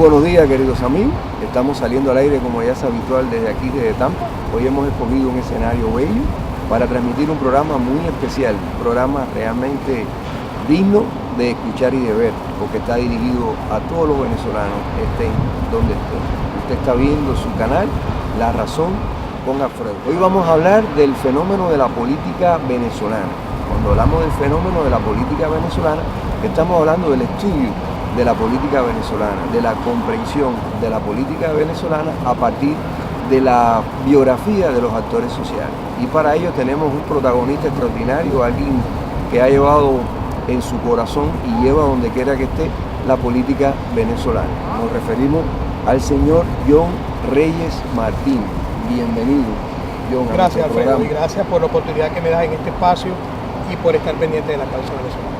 buenos días, queridos amigos. Estamos saliendo al aire, como ya es habitual, desde aquí, desde Tampa. Hoy hemos escogido un escenario bello para transmitir un programa muy especial, un programa realmente digno de escuchar y de ver, porque está dirigido a todos los venezolanos, estén donde estén. Usted está viendo su canal, La Razón con Alfredo. Hoy vamos a hablar del fenómeno de la política venezolana. Cuando hablamos del fenómeno de la política venezolana, estamos hablando del estudio de la política venezolana, de la comprensión de la política venezolana a partir de la biografía de los actores sociales. Y para ello tenemos un protagonista extraordinario, alguien que ha llevado en su corazón y lleva donde quiera que esté la política venezolana. Nos referimos al señor John Reyes Martín. Bienvenido, John. Gracias, Alfredo, y gracias por la oportunidad que me das en este espacio y por estar pendiente de la causa venezolana.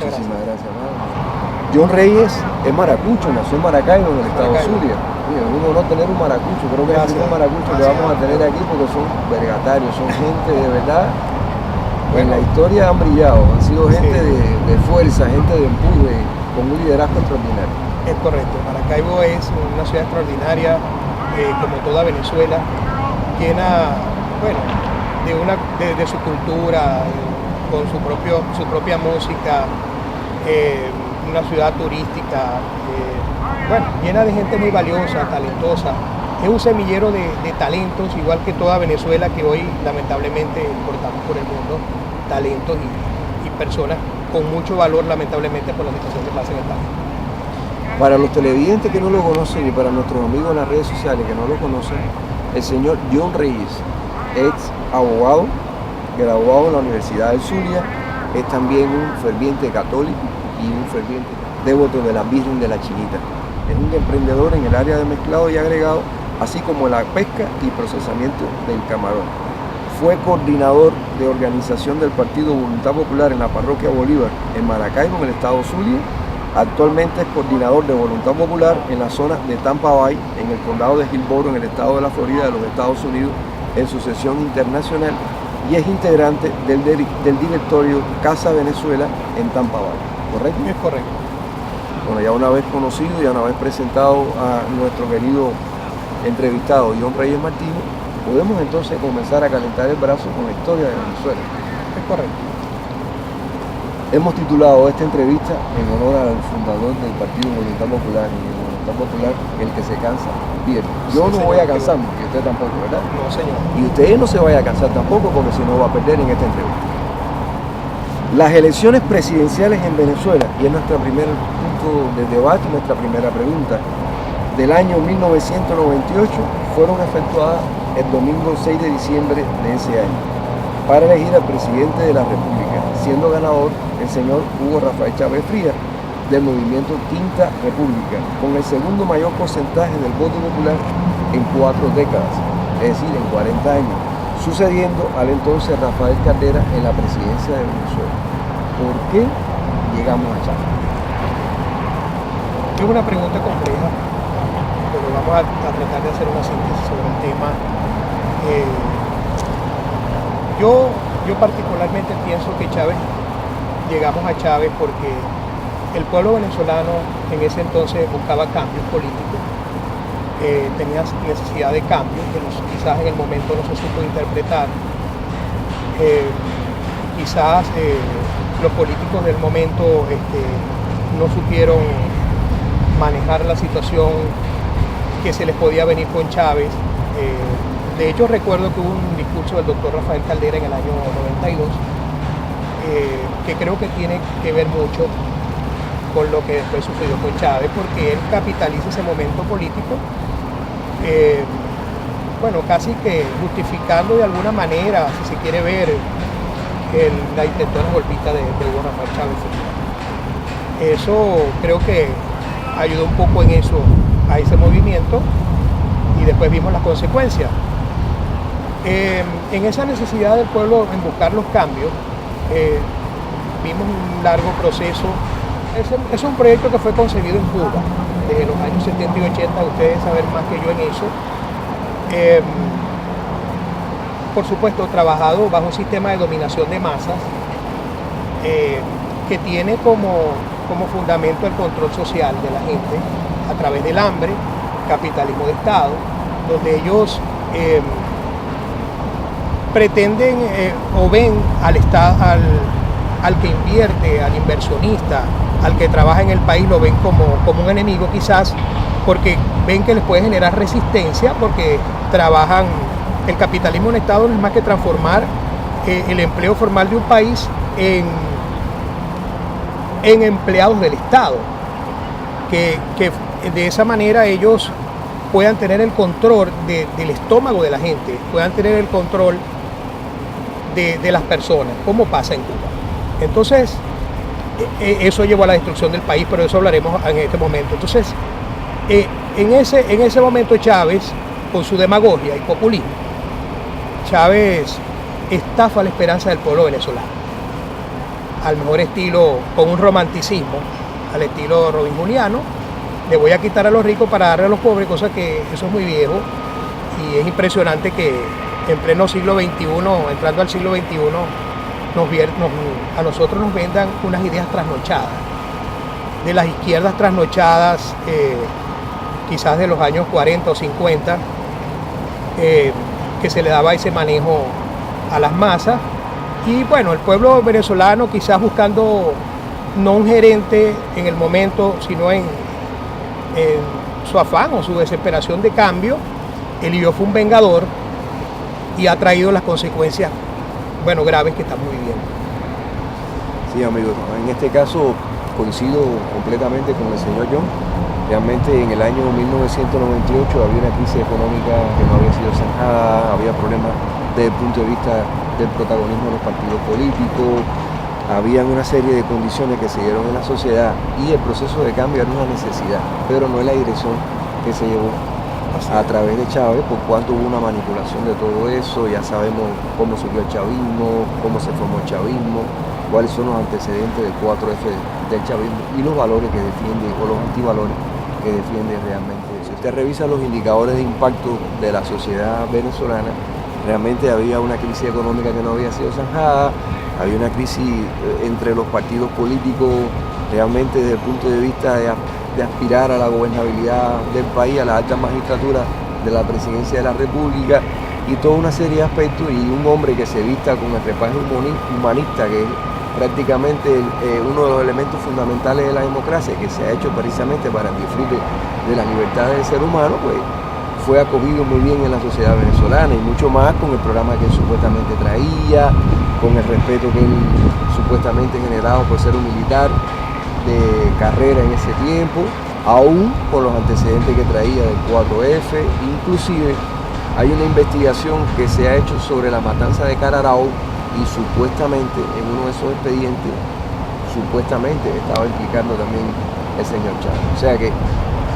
Muchísimas gracias, hermano. John Reyes es maracucho, nació en Maracaibo, en el estado Zulia. Es un honor tener un maracucho, creo que es el primer maracucho que vamos a tener aquí porque son vergatarios, son gente de verdad, en la historia han brillado, han sido gente de fuerza, gente de empuje, con un liderazgo extraordinario. Es correcto, Maracaibo es una ciudad extraordinaria, como toda Venezuela, llena, bueno, de su cultura, con su propia música, una ciudad turística, bueno, llena de gente muy valiosa, talentosa. Es un semillero de talentos, igual que toda Venezuela, que hoy lamentablemente importamos por el mundo talentos y personas con mucho valor, lamentablemente, por la situación que pasa en el país. Para los televidentes que no lo conocen y para nuestros amigos en las redes sociales que no lo conocen, el señor John Reyes es abogado, graduado en la Universidad del Zulia, es también un ferviente católico y un ferviente devoto de la Virgen de la Chinita. Es un emprendedor en el área de mezclado y agregado, así como la pesca y procesamiento del camarón. Fue coordinador de organización del Partido Voluntad Popular en la Parroquia Bolívar, en Maracaibo, en el estado Zulia. Actualmente es coordinador de Voluntad Popular en la zona de Tampa Bay, en el condado de Hillsborough, en el estado de la Florida, de los Estados Unidos, en su sesión internacional, y es integrante del directorio Casa Venezuela en Tampa Bay. ¿Correcto? Es correcto. Bueno, ya una vez conocido, ya una vez presentado a nuestro querido entrevistado John Reyes Martínez, podemos entonces comenzar a calentar el brazo con la historia de Venezuela. Es correcto. Hemos titulado esta entrevista en honor al fundador del Partido Voluntad Popular, y el Voluntad Popular, el que se cansa pierde. Yo no voy a cansarme, y usted tampoco, ¿verdad? No, señor. Y usted no se vaya a cansar tampoco, porque si no va a perder en esta entrevista. Las elecciones presidenciales en Venezuela, y es nuestro primer punto de debate, nuestra primera pregunta, del año 1998, fueron efectuadas el domingo 6 de diciembre de ese año, para elegir al presidente de la República, siendo ganador el señor Hugo Rafael Chávez Frías, del movimiento Quinta República, con el segundo mayor porcentaje del voto popular en 4 décadas, es decir, en 40 años, sucediendo al entonces Rafael Caldera en la presidencia de Venezuela. ¿Por qué llegamos a Chávez? Es una pregunta compleja, pero vamos a tratar de hacer una síntesis sobre el tema. Yo particularmente pienso que llegamos a Chávez porque el pueblo venezolano en ese entonces buscaba cambios políticos, tenía necesidad de cambios que quizás en el momento no se supo interpretar. Quizás los políticos del momento no supieron manejar la situación que se les podía venir con Chávez. De hecho, recuerdo que hubo un discurso del doctor Rafael Caldera en el año 92, que creo que tiene que ver mucho con lo que después sucedió con Chávez, porque él capitaliza ese momento político, bueno, casi que justificando de alguna manera, si se quiere ver, la intentona golpista de Hugo Rafael Chávez. Eso creo que ayudó un poco en eso, a ese movimiento, y después vimos las consecuencias. En esa necesidad del pueblo en buscar los cambios, vimos un largo proceso. Es un proyecto que fue concebido en Cuba desde los años 70 y 80, ustedes saben más que yo en eso. Por supuesto, trabajado bajo un sistema de dominación de masas que tiene como fundamento el control social de la gente a través del hambre, capitalismo de Estado, donde ellos pretenden o ven al que invierte, al inversionista, al que trabaja en el país, lo ven como un enemigo quizás, porque ven que les puede generar resistencia, porque trabajan, el capitalismo en Estado no es más que transformar el empleo formal de un país en empleados del Estado, que de esa manera ellos puedan tener el control del estómago de la gente, puedan tener el control de las personas, como pasa en Cuba. Entonces, eso llevó a la destrucción del país, pero de eso hablaremos en este momento. Entonces, en ese momento Chávez, con su demagogia y populismo, Chávez estafa la esperanza del pueblo venezolano, al mejor estilo, con un romanticismo, al estilo Robin Juliano. Le voy a quitar a los ricos para darle a los pobres, cosa que eso es muy viejo, y es impresionante que en pleno siglo XXI, entrando al siglo XXI, a nosotros nos vendan unas ideas trasnochadas, de las izquierdas trasnochadas, quizás de los años 40 o 50, que se le daba ese manejo a las masas. Y bueno, el pueblo venezolano quizás buscando no un gerente en el momento, sino en su afán o su desesperación de cambio, eligió fue un vengador y ha traído las consecuencias, bueno, graves que estamos viviendo. Sí, amigo, en este caso coincido completamente con el señor John. Realmente en el año 1998 había una crisis económica que no había sido zanjada, había problemas desde el punto de vista del protagonismo de los partidos políticos, había una serie de condiciones que se dieron en la sociedad y el proceso de cambio era una necesidad, pero no es la dirección que se llevó a través de Chávez, por cuanto hubo una manipulación de todo eso. Ya sabemos cómo surgió el chavismo, cómo se formó el chavismo, cuáles son los antecedentes del 4F del chavismo y los valores que defiende, o los antivalores que defiende realmente. Si usted revisa los indicadores de impacto de la sociedad venezolana, realmente había una crisis económica que no había sido zanjada, había una crisis entre los partidos políticos, realmente desde el punto de vista de aspirar a la gobernabilidad del país, a la alta magistratura de la presidencia de la República, y toda una serie de aspectos, y un hombre que se vista con el repaje humanista, que es prácticamente uno de los elementos fundamentales de la democracia, que se ha hecho precisamente para el disfrute de las libertades del ser humano, pues fue acogido muy bien en la sociedad venezolana, y mucho más con el programa que él supuestamente traía, con el respeto que él supuestamente generaba por ser un militar de carrera en ese tiempo, aún con los antecedentes que traía del 4F. Inclusive hay una investigación que se ha hecho sobre la matanza de Cararao, y supuestamente en uno de esos expedientes supuestamente estaba implicando también el señor Chávez. O sea que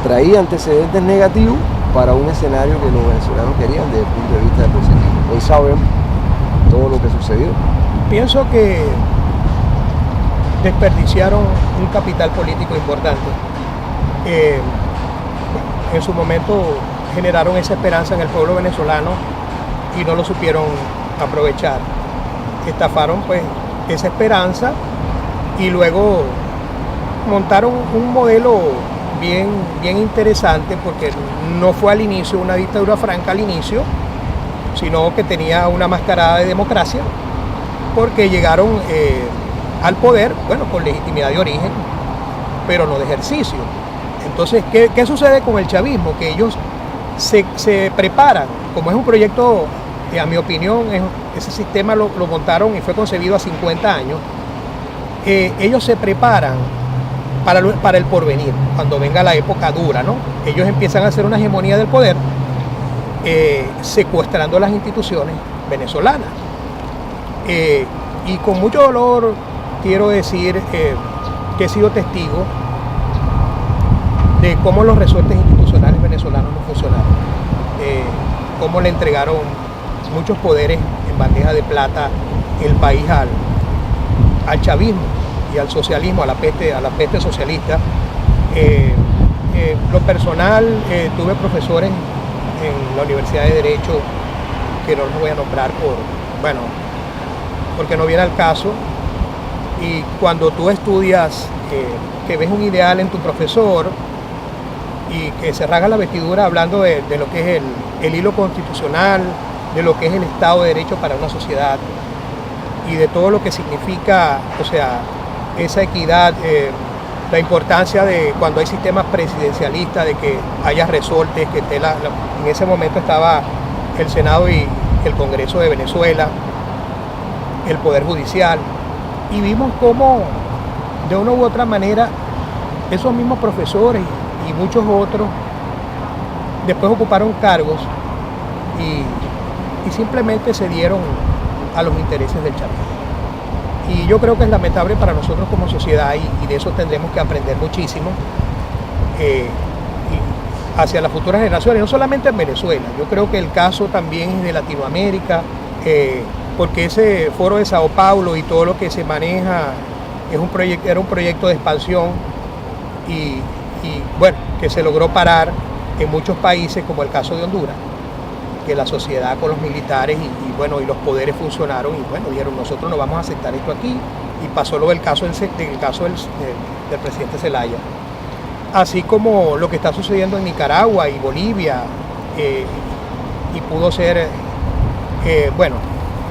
traía antecedentes negativos para un escenario que los venezolanos querían desde el punto de vista positivo. Hoy sabemos todo lo que sucedió. Pienso que desperdiciaron un capital político importante. En su momento generaron esa esperanza en el pueblo venezolano y no lo supieron aprovechar. Estafaron pues esa esperanza y luego montaron un modelo bien interesante, porque no fue al inicio una dictadura franca al inicio, sino que tenía una mascarada de democracia, porque llegaron al poder, bueno, con legitimidad de origen, pero no de ejercicio. Entonces, ¿qué sucede con el chavismo? Que ellos se preparan, como es un proyecto, a mi opinión, ese sistema lo montaron y fue concebido a 50 años, ellos se preparan para el porvenir, cuando venga la época dura, ¿no? Ellos empiezan a hacer una hegemonía del poder, secuestrando las instituciones venezolanas. Y con mucho dolor quiero decir que he sido testigo de cómo los resortes institucionales venezolanos no funcionaron, cómo le entregaron muchos poderes en bandeja de plata el país al chavismo y al socialismo, a la peste socialista. Lo personal, tuve profesores en la Universidad de Derecho, que no los voy a nombrar porque no viene al caso, y cuando tú estudias, que ves un ideal en tu profesor y que se rasga la vestidura hablando de lo que es el hilo constitucional, de lo que es el Estado de Derecho para una sociedad y de todo lo que significa, o sea, esa equidad, la importancia de cuando hay sistemas presidencialistas, de que haya resortes, que esté en ese momento estaba el Senado y el Congreso de Venezuela, el Poder Judicial, y vimos cómo de una u otra manera esos mismos profesores y muchos otros después ocuparon cargos y simplemente se dieron a los intereses del chavismo. Y yo creo que es lamentable para nosotros como sociedad y de eso tendremos que aprender muchísimo y hacia las futuras generaciones, no solamente en Venezuela. Yo creo que el caso también es de Latinoamérica, porque ese foro de Sao Paulo y todo lo que se maneja era un proyecto de expansión y bueno, que se logró parar en muchos países, como el caso de Honduras, que la sociedad con los militares y los poderes funcionaron y bueno, dijeron nosotros no vamos a aceptar esto aquí, y pasó lo del caso del presidente Zelaya. Así como lo que está sucediendo en Nicaragua y Bolivia, y pudo ser,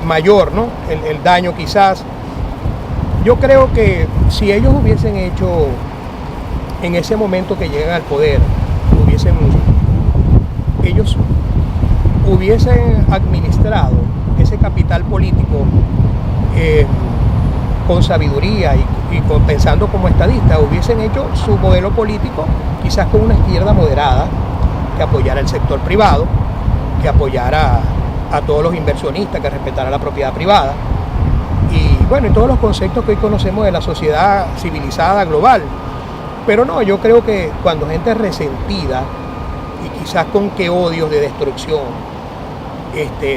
mayor, ¿no? El daño quizás. Yo creo que si ellos hubiesen hecho, en ese momento que llegan al poder, ellos hubiesen administrado ese capital político con sabiduría y pensando como estadistas, hubiesen hecho su modelo político quizás con una izquierda moderada que apoyara el sector privado, que apoyara a todos los inversionistas, que respetara la propiedad privada y bueno, y todos los conceptos que hoy conocemos de la sociedad civilizada global. Pero no, yo creo que cuando gente resentida y quizás con que odios de destrucción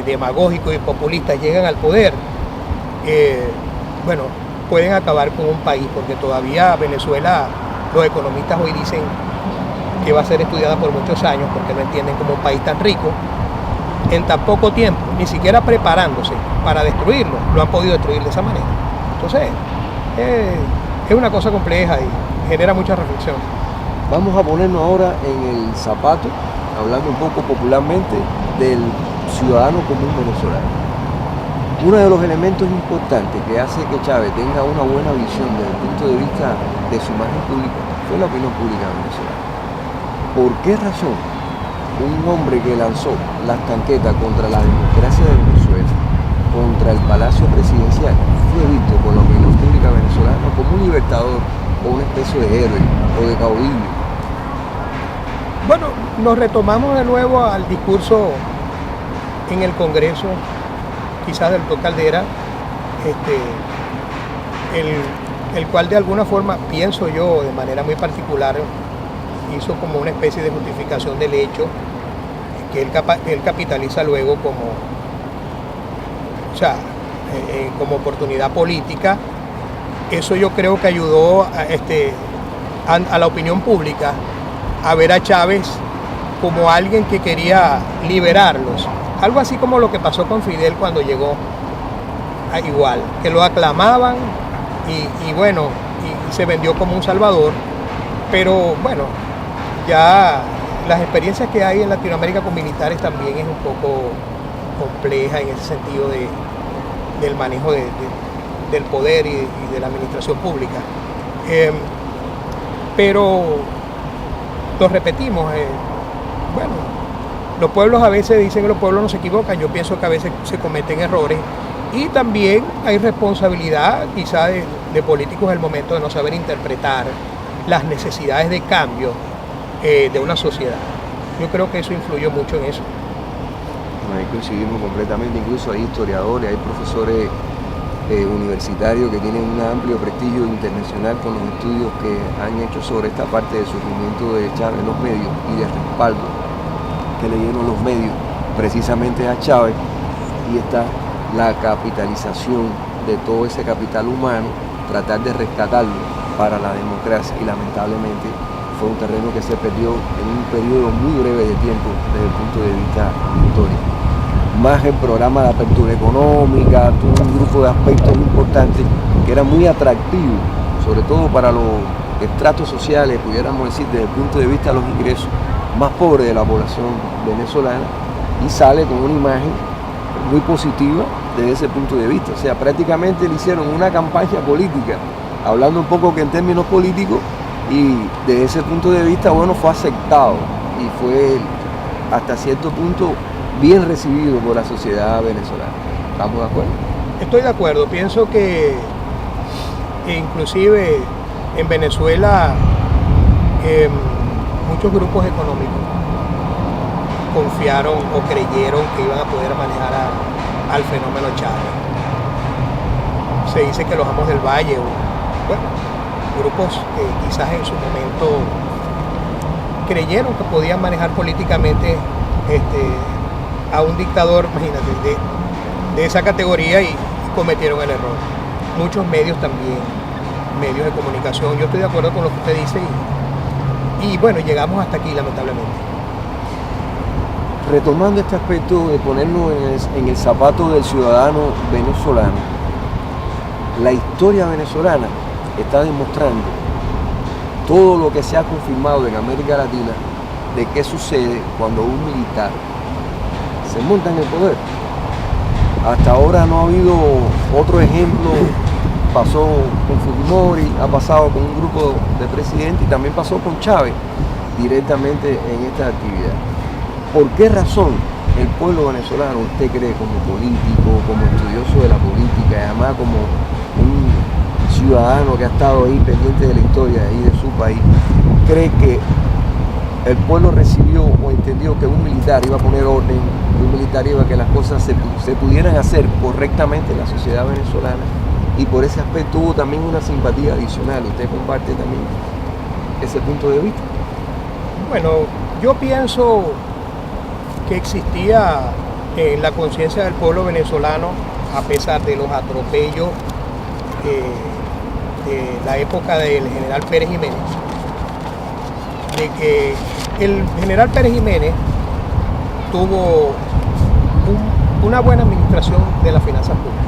demagógicos y populistas llegan al poder, pueden acabar con un país, porque todavía Venezuela, los economistas hoy dicen que va a ser estudiada por muchos años, porque no entienden como un país tan rico, en tan poco tiempo, ni siquiera preparándose para destruirlo, lo han podido destruir de esa manera. Entonces, es una cosa compleja y genera mucha reflexión. Vamos a ponernos ahora en el zapato, hablando un poco popularmente, del ciudadano común venezolano. Uno de los elementos importantes que hace que Chávez tenga una buena visión desde el punto de vista de su imagen pública fue la opinión pública venezolana. ¿Por qué razón un hombre que lanzó las tanquetas contra la democracia de Venezuela, contra el Palacio Presidencial, fue visto por la opinión pública venezolana como un libertador o una especie de héroe o de caudillo? Bueno, nos retomamos de nuevo al discurso en el Congreso, quizás del doctor Caldera, el cual de alguna forma, pienso yo, de manera muy particular, hizo como una especie de justificación del hecho que él capitaliza luego como oportunidad política. Eso yo creo que ayudó a la opinión pública a ver a Chávez como alguien que quería liberarlos. Algo así como lo que pasó con Fidel cuando llegó, igual, que lo aclamaban y se vendió como un salvador, pero bueno, ya las experiencias que hay en Latinoamérica con militares también es un poco compleja en ese sentido del manejo del poder y de la administración pública. Pero lo repetimos, los pueblos a veces dicen que los pueblos no se equivocan, yo pienso que a veces se cometen errores y también hay responsabilidad quizá de políticos en el momento de no saber interpretar las necesidades de cambio de una sociedad. Yo creo que eso influyó mucho en eso. Ahí coincidimos completamente, incluso hay historiadores, hay profesores universitarios que tienen un amplio prestigio internacional con los estudios que han hecho sobre esta parte del surgimiento de Chávez en los medios y del respaldo que le dieron los medios precisamente a Chávez, y está la capitalización de todo ese capital humano, tratar de rescatarlo para la democracia, y lamentablemente fue un terreno que se perdió en un periodo muy breve de tiempo desde el punto de vista histórico. Más el programa de apertura económica, todo un grupo de aspectos importantes que eran muy atractivos, sobre todo para los estratos sociales, pudiéramos decir, desde el punto de vista de los ingresos, más pobres de la población venezolana, y sale con una imagen muy positiva desde ese punto de vista. O sea, prácticamente le hicieron una campaña política, hablando un poco que en términos políticos, y desde ese punto de vista, bueno, fue aceptado y fue hasta cierto punto bien recibido por la sociedad venezolana. ¿Estamos de acuerdo? Estoy de acuerdo. Pienso que inclusive en Venezuela muchos grupos económicos confiaron o creyeron que iban a poder manejar al fenómeno Chávez. Se dice que los Amos del Valle, bueno, grupos que quizás en su momento creyeron que podían manejar políticamente a un dictador, imagínate, de esa categoría, y cometieron el error. Muchos medios también, medios de comunicación. Yo estoy de acuerdo con lo que usted dice y bueno, llegamos hasta aquí lamentablemente. Retomando este aspecto de ponernos en el zapato del ciudadano venezolano, la historia venezolana está demostrando todo lo que se ha confirmado en América Latina de qué sucede cuando un militar se monta en el poder. Hasta ahora no ha habido otro ejemplo. Pasó con Fujimori, ha pasado con un grupo de presidentes y también pasó con Chávez directamente en esta actividad. ¿Por qué razón el pueblo venezolano, usted cree, como político, como estudioso de la política y además como un ciudadano que ha estado ahí pendiente de la historia ahí de su país, cree que el pueblo recibió o entendió que un militar iba a poner orden, que un militar iba a que las cosas se pudieran hacer correctamente en la sociedad venezolana, y por ese aspecto hubo también una simpatía adicional? ¿Usted comparte también ese punto de vista? Bueno, yo pienso que existía en la conciencia del pueblo venezolano, a pesar de los atropellos de la época del general Pérez Jiménez, de que el general Pérez Jiménez tuvo una buena administración de las finanzas públicas.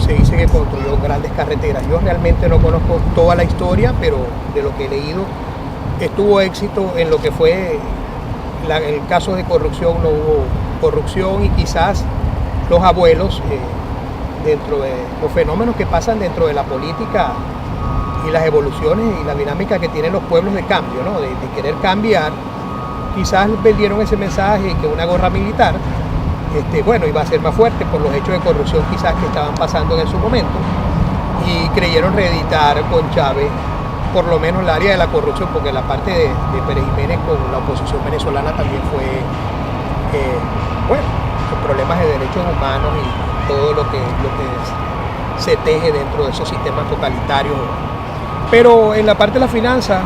Se dice que construyó grandes carreteras. Yo realmente no conozco toda la historia, pero de lo que he leído, tuvo éxito en lo que fue el caso de corrupción. No hubo corrupción, y quizás los abuelos, dentro de los fenómenos que pasan dentro de la política y las evoluciones y la dinámica que tienen los pueblos de cambio, ¿no? de querer cambiar, quizás vendieron ese mensaje que una gorra militar bueno, iba a ser más fuerte por los hechos de corrupción quizás que estaban pasando en su momento, y creyeron reeditar con Chávez por lo menos el área de la corrupción, porque la parte de Pérez Jiménez con la oposición venezolana también fue, bueno, los problemas de derechos humanos y todo lo que se teje dentro de esos sistemas totalitarios. Pero en la parte de la finanza,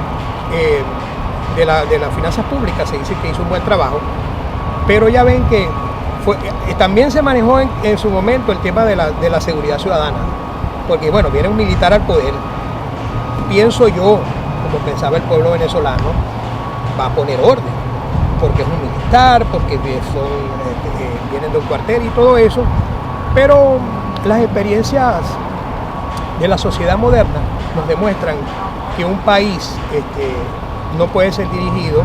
de las finanzas públicas, se dice que hizo un buen trabajo, pero ya ven que también se manejó en su momento el tema de la seguridad ciudadana, porque bueno, viene un militar al poder, pienso yo, como pensaba el pueblo venezolano, va a poner orden, porque es un militar, porque vienen de un cuartel y todo eso, pero las experiencias de la sociedad moderna nos demuestran que un país no puede ser dirigido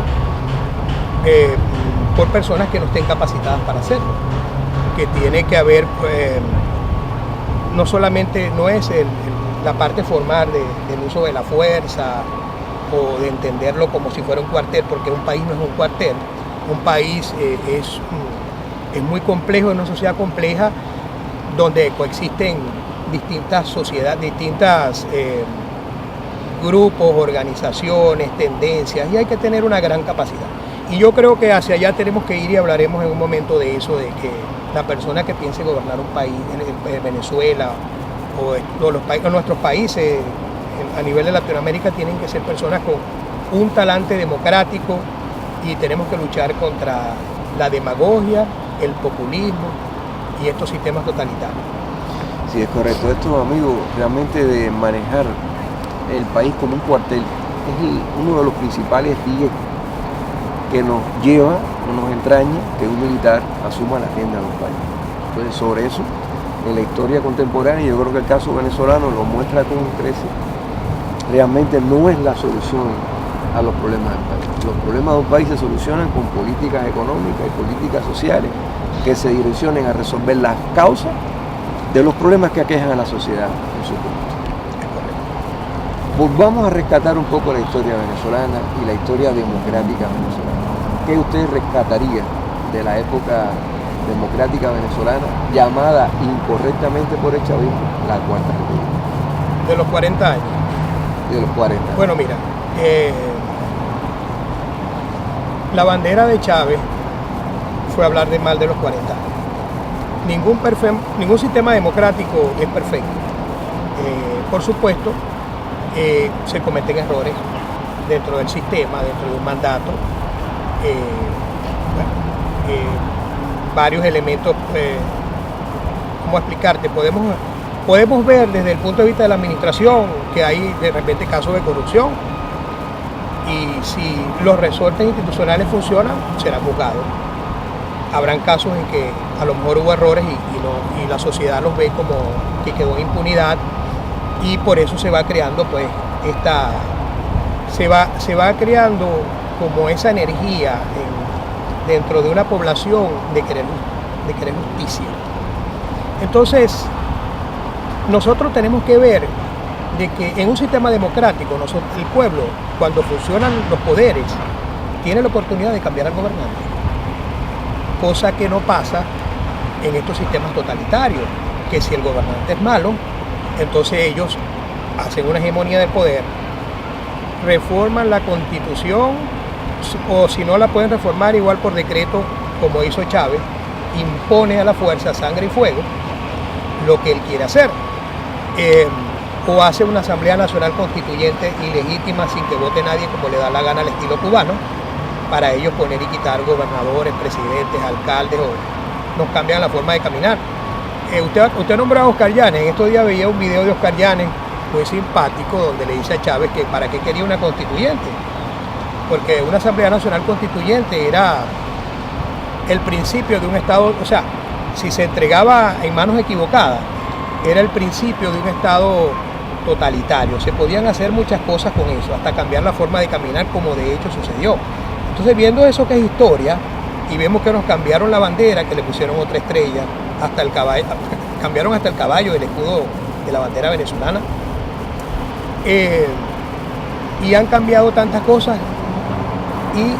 por personas que no estén capacitadas para hacerlo, que tiene que haber, no solamente, no es la parte formal del uso de la fuerza o de entenderlo como si fuera un cuartel, porque un país no es un cuartel. Un país es muy complejo, es una sociedad compleja donde coexisten distintas sociedades, distintas grupos, organizaciones, tendencias, y hay que tener una gran capacidad. Y yo creo que hacia allá tenemos que ir, y hablaremos en un momento de eso, de que la persona que piense gobernar un país, en Venezuela o nuestros países a nivel de Latinoamérica, tienen que ser personas con un talante democrático, y tenemos que luchar contra la demagogia, el populismo y estos sistemas totalitarios. Sí, es correcto. Esto, amigo, realmente de manejar el país como un cuartel es uno de los principales diques que nos lleva, nos entraña que un militar asuma la agenda de un país. Entonces, sobre eso, en la historia contemporánea, yo creo que el caso venezolano lo muestra con creces realmente no es la solución a los problemas del país. Los problemas de un país se solucionan con políticas económicas y políticas sociales que se direccionen a resolver las causas de los problemas que aquejan a la sociedad en su conjunto. Volvamos a rescatar un poco la historia venezolana y la historia democrática venezolana. ¿Qué usted rescataría de la época democrática venezolana, llamada incorrectamente por el chavismo la Cuarta República? De los 40 años. De los 40 años. Bueno, mira, la bandera de Chávez fue hablar de mal de los 40 años. Ningún sistema democrático es perfecto. Por supuesto, se cometen errores dentro del sistema, dentro de un mandato. Varios elementos, ¿cómo explicarte? Podemos ver desde el punto de vista de la administración que hay de repente casos de corrupción, y si los resortes institucionales funcionan, serán juzgados. Habrán casos en que a lo mejor hubo errores y la sociedad los ve como que quedó en impunidad, y por eso se va creando pues se va creando como esa energía dentro de una población de querer justicia. Entonces, nosotros tenemos que ver de que en un sistema democrático, el pueblo, cuando funcionan los poderes, tiene la oportunidad de cambiar al gobernante, cosa que no pasa en estos sistemas totalitarios, que si el gobernante es malo, entonces ellos hacen una hegemonía del poder, reforman la Constitución, o si no la pueden reformar igual por decreto, como hizo Chávez, impone a la fuerza, sangre y fuego, lo que él quiere hacer. O hace una Asamblea Nacional Constituyente ilegítima sin que vote nadie, como le da la gana al estilo cubano, para ellos poner y quitar gobernadores, presidentes, alcaldes, o nos cambian la forma de caminar. Usted nombró a Oscar Llanes. En estos días veía un video de Oscar Llanes muy simpático, donde le dice a Chávez que para qué quería una constituyente, porque una Asamblea Nacional Constituyente era el principio de un Estado, o sea, si se entregaba en manos equivocadas, era el principio de un Estado totalitario. Se podían hacer muchas cosas con eso, hasta cambiar la forma de caminar, como de hecho sucedió. Entonces, viendo eso que es historia, y vemos que nos cambiaron la bandera, que le pusieron otra estrella, hasta el caballo, cambiaron hasta el caballo del escudo de la bandera venezolana, y han cambiado tantas cosas, y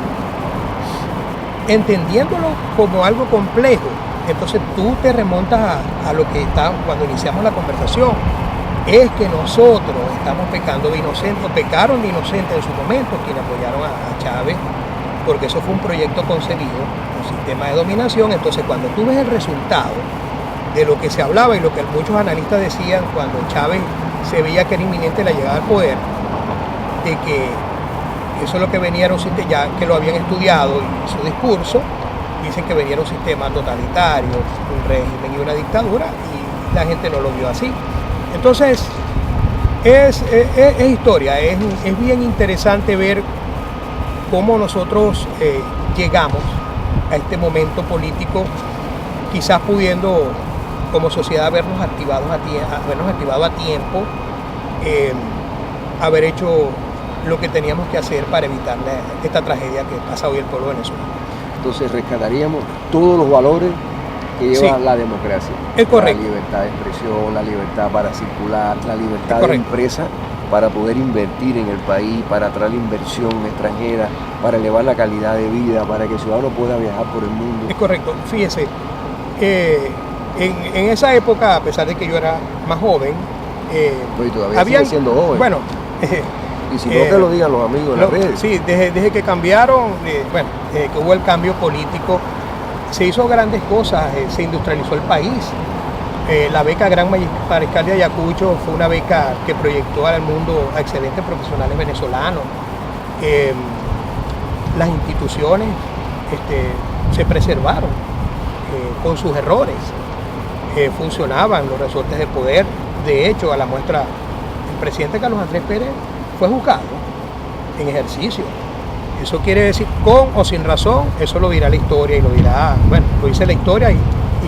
entendiéndolo como algo complejo, entonces tú te remontas a lo que está cuando iniciamos la conversación. Es que nosotros estamos pecando de inocentes, pecaron de inocentes en su momento quienes apoyaron a Chávez, porque eso fue un proyecto concebido, un sistema de dominación. Entonces, cuando tú ves el resultado de lo que se hablaba y lo que muchos analistas decían cuando Chávez se veía que era inminente la llegada al poder, de que eso es lo que venía, era un sistema, ya que lo habían estudiado y su discurso, dicen que venía un sistema totalitario, un régimen y una dictadura, y la gente no lo vio así. Entonces, es historia, es bien interesante ver cómo nosotros llegamos a este momento político, quizás pudiendo como sociedad habernos activado a tiempo, haber hecho lo que teníamos que hacer para evitar esta tragedia que pasa hoy el pueblo venezolano. Entonces rescataríamos todos los valores que lleva la democracia. Es correcto. La libertad de expresión, la libertad para circular, la libertad de empresa para poder invertir en el país, para atraer inversión extranjera, para elevar la calidad de vida, para que el ciudadano pueda viajar por el mundo. Es correcto. Fíjese, en esa época, a pesar de que yo era más joven, pero todavía sigue siendo joven. Bueno, y si no, que lo digan los amigos en las redes. Sí, desde que cambiaron, desde que hubo el cambio político, se hizo grandes cosas, se industrializó el país. La beca Gran Mariscal de Ayacucho fue una beca que proyectó al mundo a excelentes profesionales venezolanos. Las instituciones se preservaron con sus errores, funcionaban los resortes de poder. De hecho, a la muestra, el presidente Carlos Andrés Pérez fue juzgado en ejercicio. Eso quiere decir, con o sin razón, eso lo dirá la historia, y lo dice la historia, y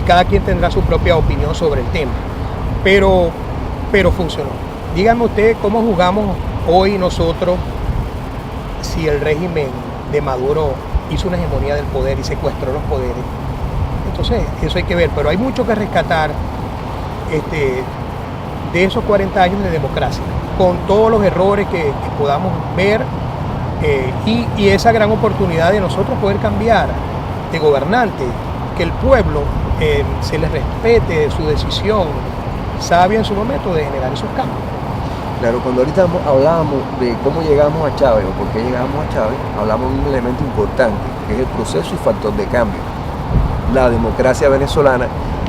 cada quien tendrá su propia opinión sobre el tema. Pero funcionó. Dígame usted cómo jugamos Hoy nosotros, si el régimen de Maduro hizo una hegemonía del poder y secuestró los poderes, entonces eso hay que ver, pero hay mucho que rescatar de esos 40 años de democracia, con todos los errores que podamos ver y esa gran oportunidad de nosotros poder cambiar de gobernante, que el pueblo se les respete su decisión sabia en su momento de generar esos cambios. Claro, cuando ahorita hablábamos de cómo llegamos a Chávez o por qué llegamos a Chávez, hablamos de un elemento importante, que es el proceso y factor de cambio. La democracia venezolana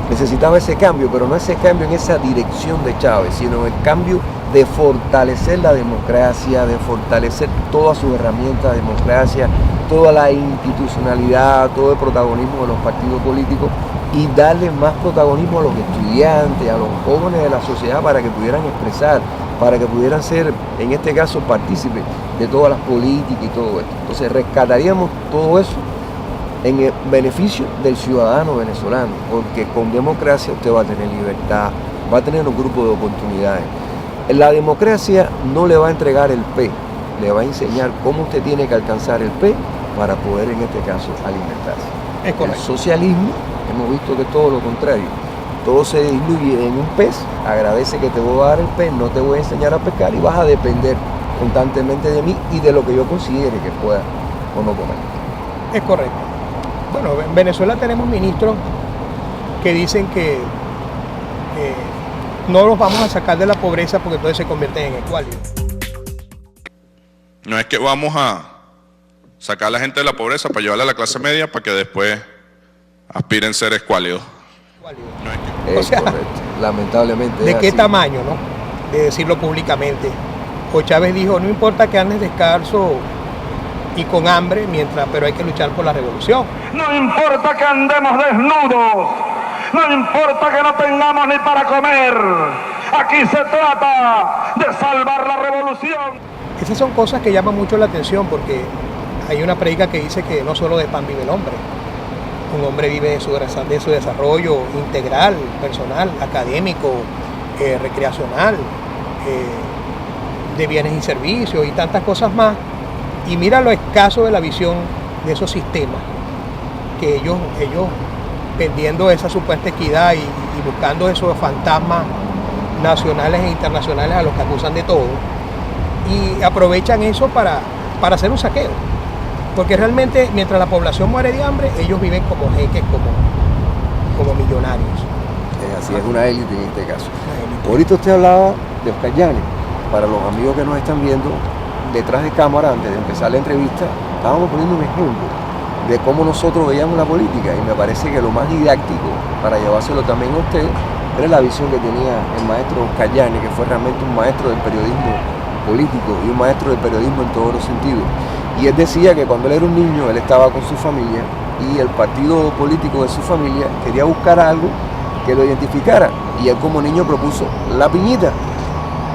necesitaba ese cambio, pero no ese cambio en esa dirección de Chávez, sino el cambio de fortalecer la democracia, de fortalecer todas sus herramientas de democracia, toda la institucionalidad, todo el protagonismo de los partidos políticos y darle más protagonismo a los estudiantes, a los jóvenes de la sociedad para que pudieran expresar, para que pudieran ser, en este caso, partícipes de todas las políticas y todo esto. Entonces rescataríamos todo eso en el beneficio del ciudadano venezolano, porque con democracia usted va a tener libertad, va a tener un grupo de oportunidades. La democracia no le va a entregar el P, le va a enseñar cómo usted tiene que alcanzar el P para poder, en este caso, alimentarse. Es correcto. El socialismo, hemos visto que es todo lo contrario. Todo se diluye en un pez, agradece que te voy a dar el pez, no te voy a enseñar a pescar y vas a depender constantemente de mí y de lo que yo considere que pueda o no comer. Es correcto. Bueno, en Venezuela tenemos ministros que dicen que no los vamos a sacar de la pobreza porque entonces se convierten en escuálidos. No es que vamos a sacar a la gente de la pobreza para llevarla a la clase media para que después aspiren a ser escuálidos. No es que... O sea, correcto. Lamentablemente. ¿De qué así. Tamaño, no? De decirlo públicamente. O Chávez dijo, no importa que andes descalzo y con hambre, pero hay que luchar por la revolución. No importa que andemos desnudos, no importa que no tengamos ni para comer, aquí se trata de salvar la revolución. Esas son cosas que llaman mucho la atención porque hay una predica que dice que no solo de pan vive el hombre. Un hombre vive de su desarrollo integral, personal, académico, recreacional, de bienes y servicios y tantas cosas más. Y mira lo escaso de la visión de esos sistemas, que ellos vendiendo esa supuesta equidad y buscando esos fantasmas nacionales e internacionales a los que acusan de todo, y aprovechan eso para hacer un saqueo. Porque realmente mientras la población muere de hambre, ellos viven como jeques, como millonarios. Así es, una élite en este caso. Ahorita usted hablaba de Oscar Yáñez. Para los amigos que nos están viendo, detrás de cámara, antes de empezar la entrevista, estábamos poniendo un ejemplo de cómo nosotros veíamos la política y me parece que lo más didáctico para llevárselo también a usted era la visión que tenía el maestro Oscar Yáñez, que fue realmente un maestro del periodismo político y un maestro del periodismo en todos los sentidos. Y él decía que cuando él era un niño, él estaba con su familia y el partido político de su familia quería buscar algo que lo identificara. Y él como niño propuso la piñita.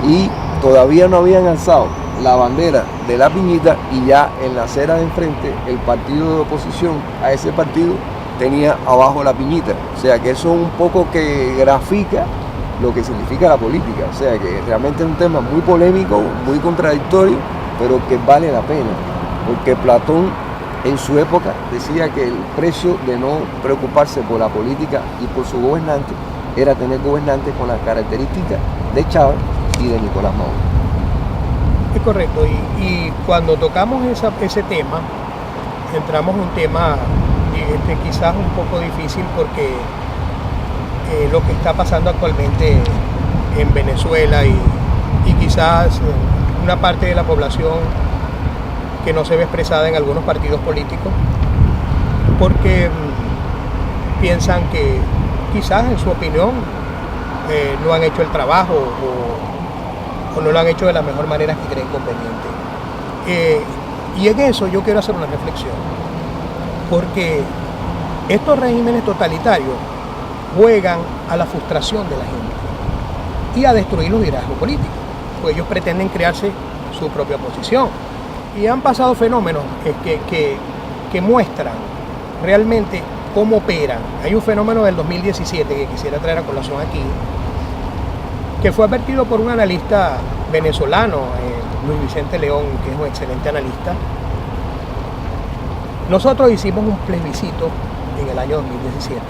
Y todavía no habían alzado la bandera de la piñita y ya en la acera de enfrente el partido de oposición a ese partido tenía abajo la piñita. O sea que eso es un poco que grafica lo que significa la política. O sea que realmente es un tema muy polémico, muy contradictorio, pero que vale la pena. Porque Platón en su época decía que el precio de no preocuparse por la política y por su gobernante era tener gobernantes con las características de Chávez y de Nicolás Maduro. Es correcto, y cuando tocamos ese tema, entramos en un tema quizás un poco difícil porque lo que está pasando actualmente en Venezuela y quizás una parte de la población que no se ve expresada en algunos partidos políticos porque piensan que quizás en su opinión no han hecho el trabajo o no lo han hecho de la mejor manera que creen conveniente. Y en eso yo quiero hacer una reflexión, porque estos regímenes totalitarios juegan a la frustración de la gente y a destruir los liderazgos políticos, pues ellos pretenden crearse su propia oposición. Y han pasado fenómenos que muestran realmente cómo operan. Hay un fenómeno del 2017 que quisiera traer a colación aquí, que fue advertido por un analista venezolano, Luis Vicente León, que es un excelente analista, nosotros hicimos un plebiscito en el año 2017.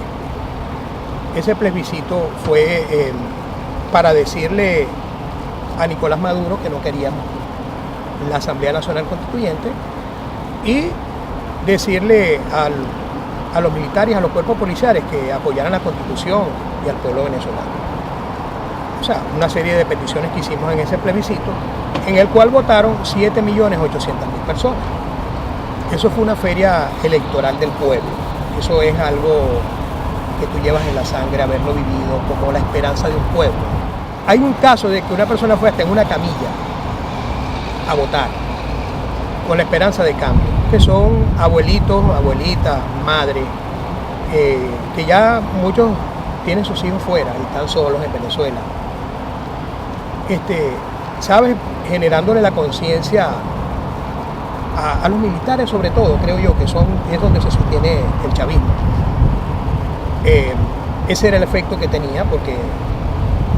Ese plebiscito fue para decirle a Nicolás Maduro que no queríamos la Asamblea Nacional Constituyente y decirle a los militares, a los cuerpos policiales que apoyaran la Constitución y al pueblo venezolano. O sea, una serie de peticiones que hicimos en ese plebiscito, en el cual votaron 7.800.000 personas. Eso fue una feria electoral del pueblo. Eso es algo que tú llevas en la sangre, haberlo vivido, como la esperanza de un pueblo. Hay un caso de que una persona fue hasta en una camilla a votar, con la esperanza de cambio, que son abuelitos, abuelitas, madres, que ya muchos tienen sus hijos fuera y están solos en Venezuela. ¿Sabes? Generándole la conciencia a los militares, sobre todo, creo yo, que es donde se sostiene el chavismo. Ese era el efecto que tenía, porque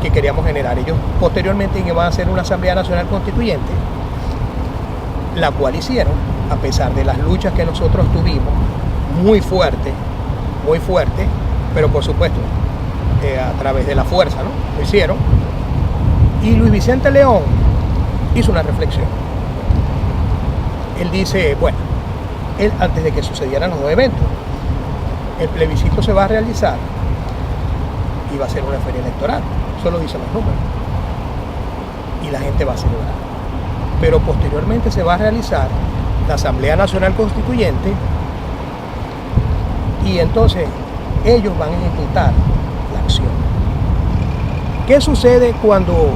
que queríamos generar. Ellos posteriormente iban a hacer una Asamblea Nacional Constituyente, la cual hicieron, a pesar de las luchas que nosotros tuvimos, muy fuerte, pero por supuesto, a través de la fuerza, ¿no? Lo hicieron. Y Luis Vicente León hizo una reflexión. Él dice, bueno, antes de que sucedieran los dos eventos, el plebiscito se va a realizar y va a ser una feria electoral, eso lo dicen los números, y la gente va a celebrar. Pero posteriormente se va a realizar la Asamblea Nacional Constituyente y entonces ellos van a ejecutar la acción. ¿Qué sucede cuando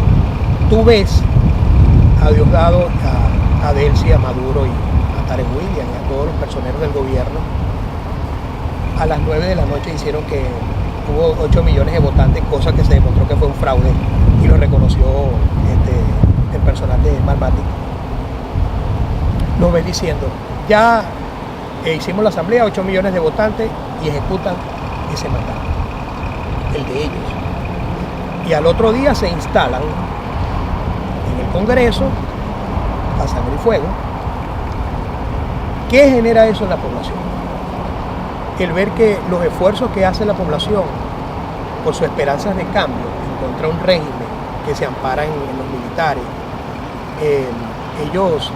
tú ves a Diosdado, a Delcy, a Maduro y a Tarek William y a todos los personeros del gobierno? A las 9 de la noche hicieron que hubo 8 millones de votantes, cosa que se demostró que fue un fraude y lo reconoció el personal de Malmati. Nos ven diciendo, ya hicimos la asamblea, 8 millones de votantes y ejecutan ese mandato, el de ellos. Y al otro día se instalan en el Congreso a sangre y fuego. ¿Qué genera eso en la población? El ver que los esfuerzos que hace la población por sus esperanzas de cambio en contra de un régimen que se ampara en los militares, ellos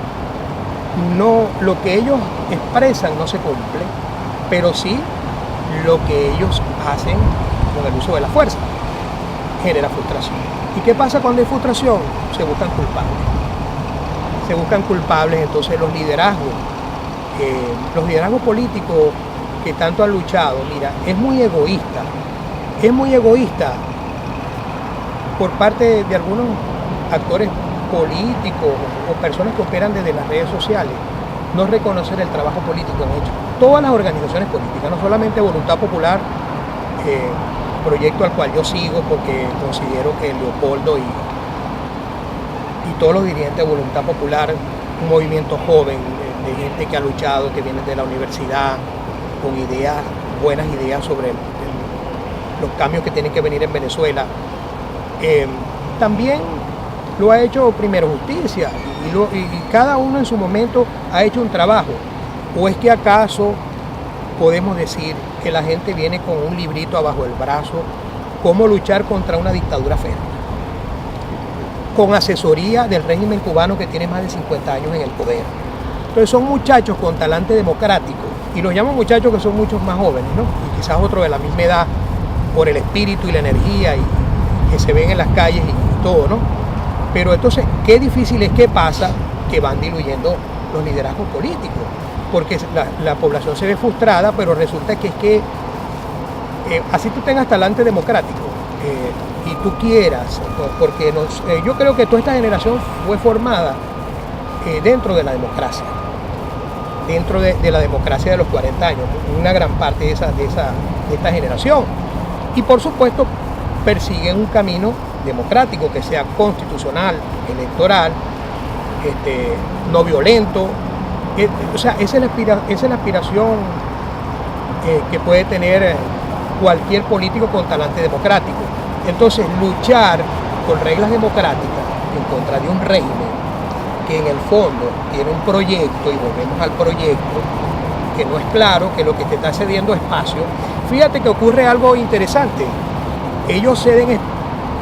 no, lo que ellos expresan no se cumple, pero sí lo que ellos hacen con el uso de la fuerza genera frustración. ¿Y qué pasa cuando hay frustración? Se buscan culpables. Entonces los liderazgos políticos que tanto han luchado, mira, es muy egoísta por parte de algunos actores políticos o personas que operan desde las redes sociales, no reconocer el trabajo político hecho. Todas las organizaciones políticas, no solamente Voluntad Popular, proyecto al cual yo sigo porque considero que Leopoldo y todos los dirigentes de Voluntad Popular, un movimiento joven de gente que ha luchado, que viene de la universidad, con ideas, buenas ideas sobre los cambios que tienen que venir en Venezuela. También lo ha hecho primero Justicia y cada uno en su momento ha hecho un trabajo. ¿O es que acaso podemos decir que la gente viene con un librito abajo del brazo, cómo luchar contra una dictadura férrea, con asesoría del régimen cubano que tiene más de 50 años en el poder? Entonces son muchachos con talante democrático, y los llamo muchachos que son muchos más jóvenes, ¿no? Y quizás otros de la misma edad, por el espíritu y la energía y que se ven en las calles y todo, ¿no? Pero entonces, qué difícil es que pasa que van diluyendo los liderazgos políticos, porque la población se ve frustrada, pero resulta que así tú tengas talante democrático y tú quieras, porque yo creo que toda esta generación fue formada dentro de la democracia, dentro de la democracia de los 40 años, una gran parte de esta generación. Y por supuesto persiguen un camino democrático que sea constitucional, electoral, no violento. O sea, esa es la aspiración que puede tener cualquier político con talante democrático. Entonces, luchar con reglas democráticas en contra de un régimen que en el fondo tiene un proyecto, y volvemos al proyecto, que no es claro, que lo que te está cediendo espacio. Fíjate que ocurre algo interesante. Ellos ceden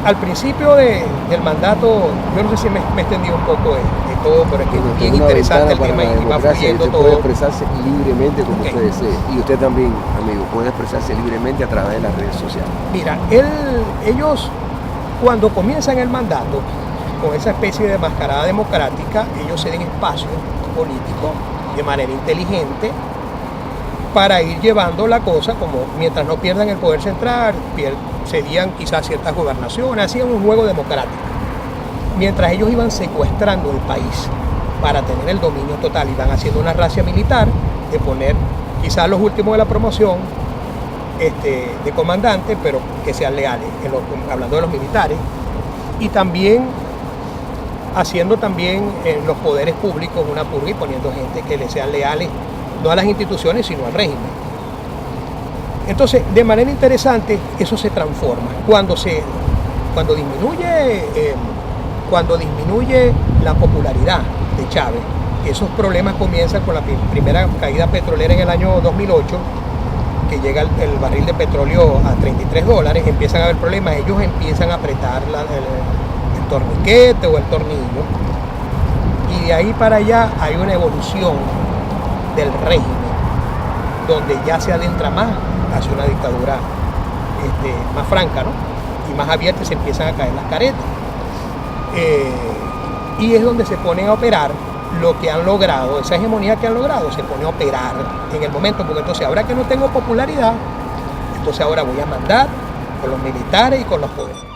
al principio del mandato, yo no sé si me extendí un poco de todo, pero es que es bien interesante el tema y va fluyendo todo. Puede expresarse libremente como usted desee. Y usted también, amigo, puede expresarse libremente a través de las redes sociales. Mira, ellos cuando comienzan el mandato, con esa especie de mascarada democrática, ellos ceden espacio político de manera inteligente para ir llevando la cosa, como mientras no pierdan el poder central, cedían quizás ciertas gobernaciones, hacían un juego democrático. Mientras ellos iban secuestrando el país para tener el dominio total, iban haciendo una racia militar de poner quizás los últimos de la promoción de comandante, pero que sean leales, hablando de los militares, y también haciendo también en los poderes públicos una purga y poniendo gente que le sean leales, no a las instituciones, sino al régimen. Entonces, de manera interesante, eso se transforma. Cuando disminuye la popularidad de Chávez, esos problemas comienzan con la primera caída petrolera en el año 2008, que llega el barril de petróleo a $33, empiezan a haber problemas, ellos empiezan a apretar el torniquete o el tornillo, y de ahí para allá hay una evolución del régimen, donde ya se adentra más hacia una dictadura más franca, ¿no? Y más abierta, y se empiezan a caer las caretas. Y es donde se ponen a operar lo que han logrado, esa hegemonía que han logrado, se pone a operar en el momento, porque entonces ahora que no tengo popularidad, entonces ahora voy a mandar con los militares y con los poderes.